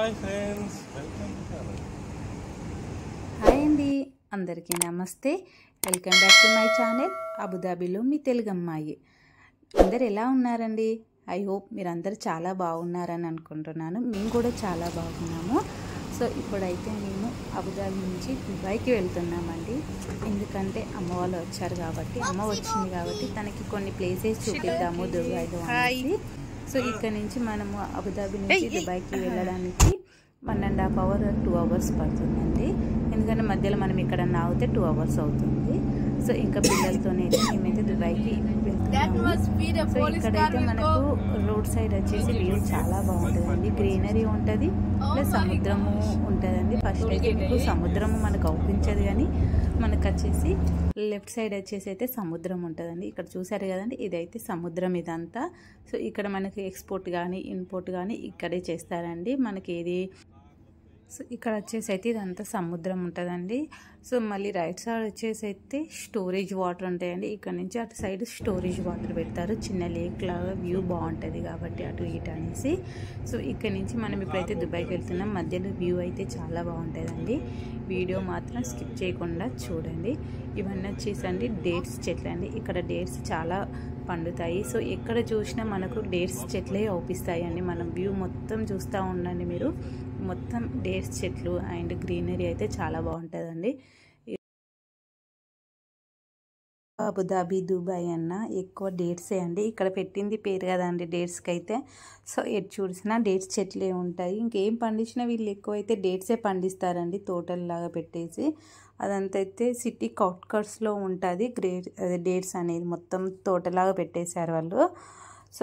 Hi friends, welcome to channel. Hi అండి, అందరికీ నమస్తే. Welcome back to my channel అబుదాబిలో మీ తెలుగు అమ్మాయి. అందరు ఎలా ఉన్నారండి? ఐ హోప్ మీరందరూ చాలా బాగున్నారని అనుకుంటున్నాను. మేము కూడా చాలా బాగున్నాము. సో ఇప్పుడైతే మేము అబుదాబి నుంచి దుబాయ్కి వెళ్తున్నామండి. ఎందుకంటే అమ్మ వాళ్ళు వచ్చారు కాబట్టి, అమ్మ వచ్చింది కాబట్టి తనకి కొన్ని ప్లేసెస్ చూపిద్దాము దుబాయ్లో అనేసి. సో ఇక్కడ నుంచి మనము అబుదాబి నుంచి దుబాయ్కి వెళ్ళడానికి 1.5 hours 2 hours పడుతుందండి. ఎందుకంటే మధ్యలో మనం ఇక్కడ ఆగితే 2 hours అవుతుంది. సో ఇంకా పిల్లలతోనే మేమైతే దుబాయ్కి వెళ్తున్నాము. సో ఇక్కడైతే మనకు రోడ్ సైడ్ వచ్చేసి వ్యూ చాలా బాగుంటుందండి. గ్రీనరీ ఉంటుంది, ప్లస్ సముద్రము ఉంటుందండి. ఫస్ట్ అయితే మీకు సముద్రము మనకు అవుపించదు, కానీ మనకు వచ్చేసి లెఫ్ట్ సైడ్ వచ్చేసి అయితే సముద్రం ఉంటుందండి. ఇక్కడ చూసారు కదండి, ఇదైతే సముద్రం ఇదంతా. సో ఇక్కడ మనకి ఎక్స్పోర్ట్ కానీ ఇంపోర్ట్ కానీ ఇక్కడే చేస్తారండి. మనకి ఏది సో ఇక్కడ వచ్చేసి అయితే ఇదంతా సముద్రం ఉంటుందండి. సో మళ్ళీ రైట్ సైడ్ వచ్చేసి అయితే స్టోరేజ్ వాటర్ ఉంటాయండి. ఇక్కడ నుంచి అటు సైడ్ స్టోరేజ్ వాటర్ పెడతారు. చిన్న లేక్ లాగా వ్యూ బాగుంటుంది కాబట్టి అటు ఇటు అనేసి. సో ఇక్కడ నుంచి మనం ఇప్పుడైతే దుబాయ్కి వెళ్తున్నాం. మధ్యలో వ్యూ అయితే చాలా బాగుంటుందండి. వీడియో మాత్రం స్కిప్ చేయకుండా చూడండి. ఇవన్నీ వచ్చేసండి డేట్స్ చెట్లు అండి. ఇక్కడ డేట్స్ చాలా పండుతాయి. సో ఎక్కడ చూసినా మనకు డేట్స్ చెట్లే అవుపిస్తాయి అండి. మనం వ్యూ మొత్తం చూస్తూ ఉండండి మీరు. మొత్తం డేట్స్ చెట్లు అండ్ గ్రీనరీ అయితే చాలా బాగుంటుందండి. అబుదాబి దుబాయ్ అన్న ఎక్కువ డేట్సే అండి. ఇక్కడ పెట్టింది పేరు కదండి డేట్స్కి అయితే. సో ఎటు చూసినా డేట్స్ చెట్లే ఉంటాయి. ఇంకేం పండించినా వీళ్ళు ఎక్కువైతే డేట్సే పండిస్తారండి, తోటల్లాగా పెట్టేసి. అదంతా అయితే సిటీ అవుట్స్కట్స్లో ఉంటుంది. అదే డేట్స్ అనేది మొత్తం తోటలాగా పెట్టేశారు వాళ్ళు. సో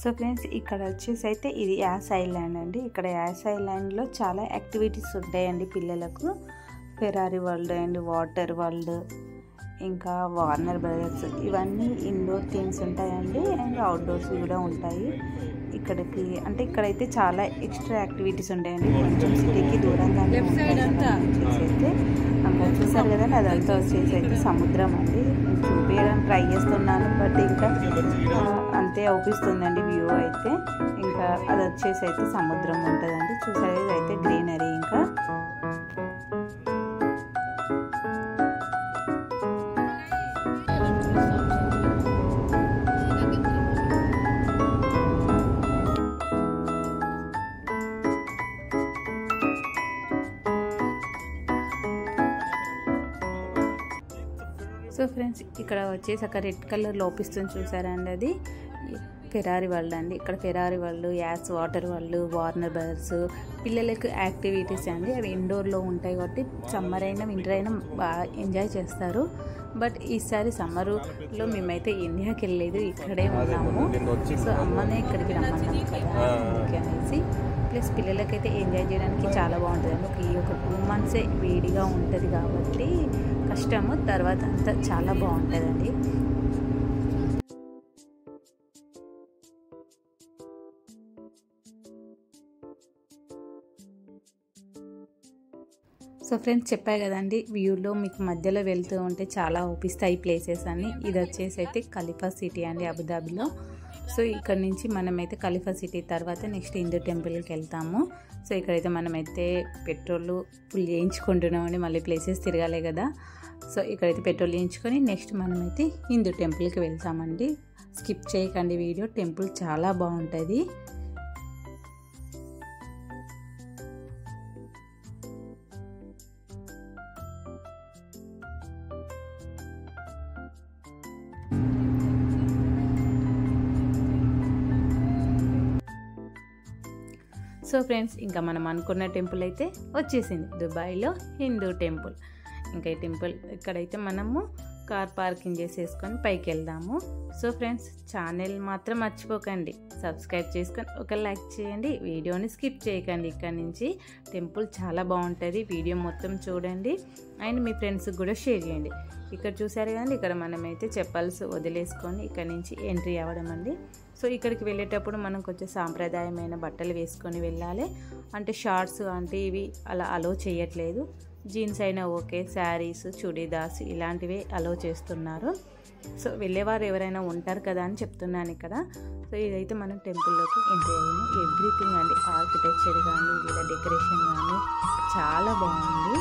సో ఫ్రెండ్స్, ఇక్కడ వచ్చేసి అయితే ఇది యాస్ ఐలాండ్ అండి. ఇక్కడ యాస్ ఐలాండ్లో చాలా యాక్టివిటీస్ ఉంటాయండి పిల్లలకు. Ferrari world and water world, ఇంకా వార్నర్ బ్రదర్స్, ఇవన్నీ ఇండోర్ థింగ్స్ ఉంటాయండి. అండ్ అవుట్డోర్స్ కూడా ఉంటాయి. ఇక్కడికి అంటే ఇక్కడైతే చాలా ఎక్స్ట్రా యాక్టివిటీస్ ఉంటాయండి. కొంచెం సిటీకి దూరంగానే వచ్చేసి అక్కడ చూసారు కదండి, అదంతా వచ్చేసి అయితే సముద్రం అండి. చూపించడానికి ట్రై చేస్తున్నాను, బట్ ఇంకా అంతే అవుపిస్తుందండి వ్యూ అయితే. ఇంకా అది వచ్చేసి అయితే సముద్రం ఉంటుందండి. చూసారు అయితే గ్రీనరీ. ఇంకా సో ఫ్రెండ్స్, ఇక్కడ వచ్చేసి అక్కడ రెడ్ కలర్ లోపిస్తుంది చూసారా అండి, అది ఫెరారీ వరల్డ్ అండి. ఇక్కడ Ferrari world, Yas water world, Warner Brothers పిల్లలకు యాక్టివిటీస్ అండి. అవి ఇండోర్లో ఉంటాయి కాబట్టి సమ్మర్ అయినా వింటర్ అయినా బాగా ఎంజాయ్ చేస్తారు. బట్ ఈసారి సమ్మర్లో మేమైతే ఇండియాకి వెళ్ళలేదు, ఇక్కడే ఉన్నాము. సో అమ్మనే ఇక్కడికి రమ్మన్నాం కదా అందుకే అనేసి. ప్లస్ పిల్లలకైతే ఎంజాయ్ చేయడానికి చాలా బాగుంటుంది. ఒక 2 months వేడిగా ఉంటుంది కాబట్టి కష్టము, తర్వాత అంతా చాలా బాగుంటుందండి. సో ఫ్రెండ్స్, చెప్పాయి కదండి వ్యూలో మీకు మధ్యలో వెళ్తూ ఉంటే చాలా ఊపిస్తాయి ప్లేసెస్ అని. ఇది వచ్చేసి అయితే ఖలీఫా సిటీ అండి అబుదాబిలో. సో ఇక్కడ నుంచి మనమైతే ఖలీఫా సిటీ తర్వాత నెక్స్ట్ హిందూ టెంపుల్కి వెళ్తాము. సో ఇక్కడైతే మనమైతే పెట్రోల్ ఫుల్ చేయించుకుంటున్నామండి, మళ్ళీ ప్లేసెస్ తిరగాలి కదా. సో ఇక్కడైతే పెట్రోల్ చేయించుకొని నెక్స్ట్ మనమైతే హిందూ టెంపుల్కి వెళ్తామండి. స్కిప్ చేయకండి వీడియో, టెంపుల్ చాలా బాగుంటుంది. సో ఫ్రెండ్స్, ఇంకా మనం అనుకున్న టెంపుల్ అయితే వచ్చేసింది, దుబాయ్లో హిందూ టెంపుల్. ఇంకా ఈ టెంపుల్ ఇక్కడైతే మనము కార్ పార్కింగ్ చేసేసుకొని పైకి వెళ్దాము. సో ఫ్రెండ్స్, ఛానల్ మాత్రం మర్చిపోకండి, సబ్స్క్రైబ్ చేసుకొని ఒక లైక్ చేయండి, వీడియోని స్కిప్ చేయకండి. ఇక్కడ నుంచి టెంపుల్ చాలా బాగుంటుంది, వీడియో మొత్తం చూడండి అండ్ మీ ఫ్రెండ్స్కి కూడా షేర్ చేయండి. ఇక్కడ చూసారు కానీ ఇక్కడ మనమైతే చెప్పల్స్ వదిలేసుకొని ఇక్కడ నుంచి ఎంట్రీ అవ్వడం అండి. సో ఇక్కడికి వెళ్ళేటప్పుడు మనం కొంచెం సాంప్రదాయమైన బట్టలు వేసుకొని వెళ్ళాలి. అంటే షార్ట్స్ అంటే ఇవి అలా అలో చేయట్లేదు. జీన్స్ అయినా ఓకే, శారీస్, చుడీదార్స్ ఇలాంటివి అలో చేస్తున్నారు. సో వెళ్ళేవారు ఎవరైనా ఉంటారు కదా అని చెప్తున్నాను ఇక్కడ. సో ఇదైతే మనం టెంపుల్లోకి ఎంట్రీ అయ్యాము. ఎవ్రీథింగ్ అండి, ఆర్కిటెక్చర్ కానీ వీళ్ళ డెకరేషన్ కానీ చాలా బాగుంది.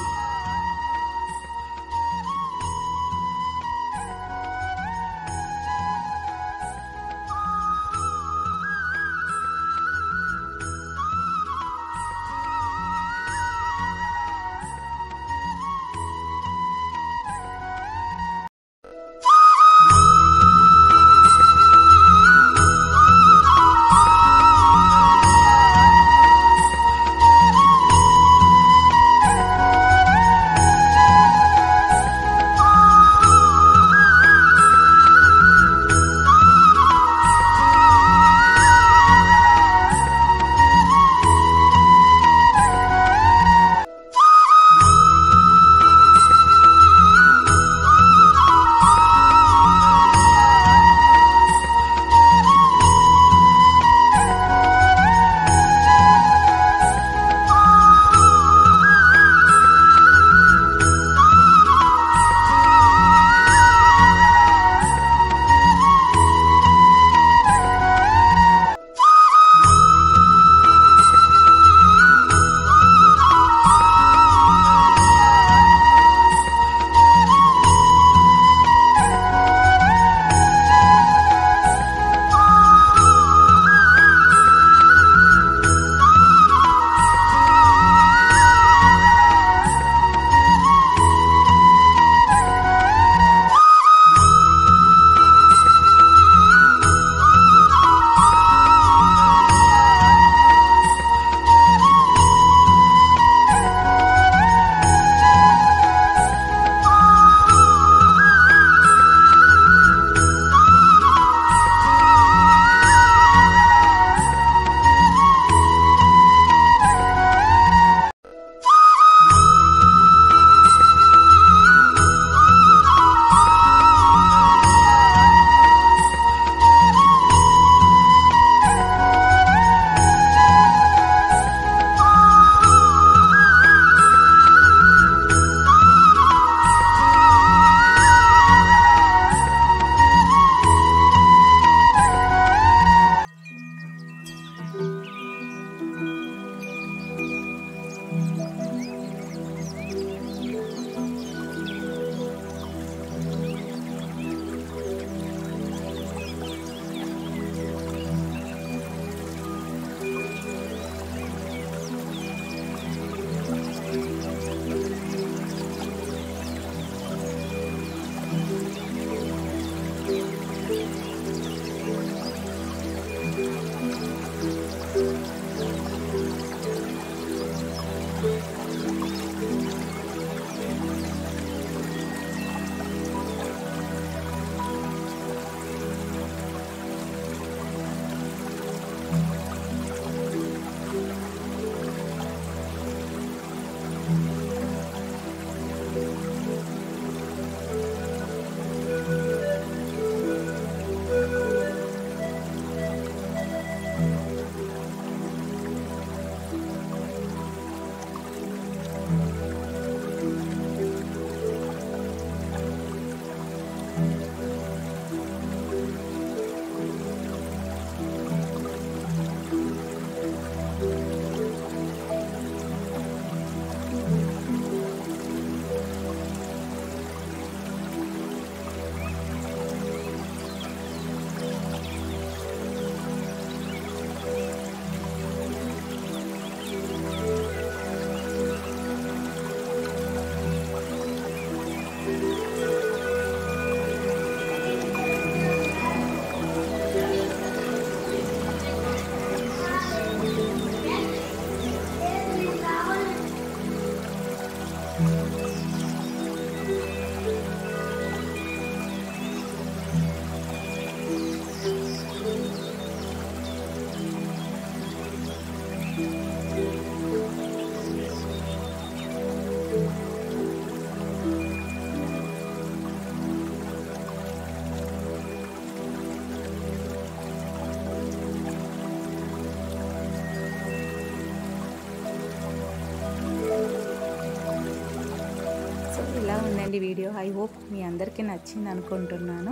ఎలా ఉందండి వీడియో? ఐ హోప్ మీ అందరికీ నచ్చింది అనుకుంటున్నాను.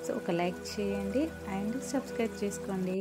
సో ఒక లైక్ చేయండి అండ్ సబ్స్క్రైబ్ చేసుకోండి.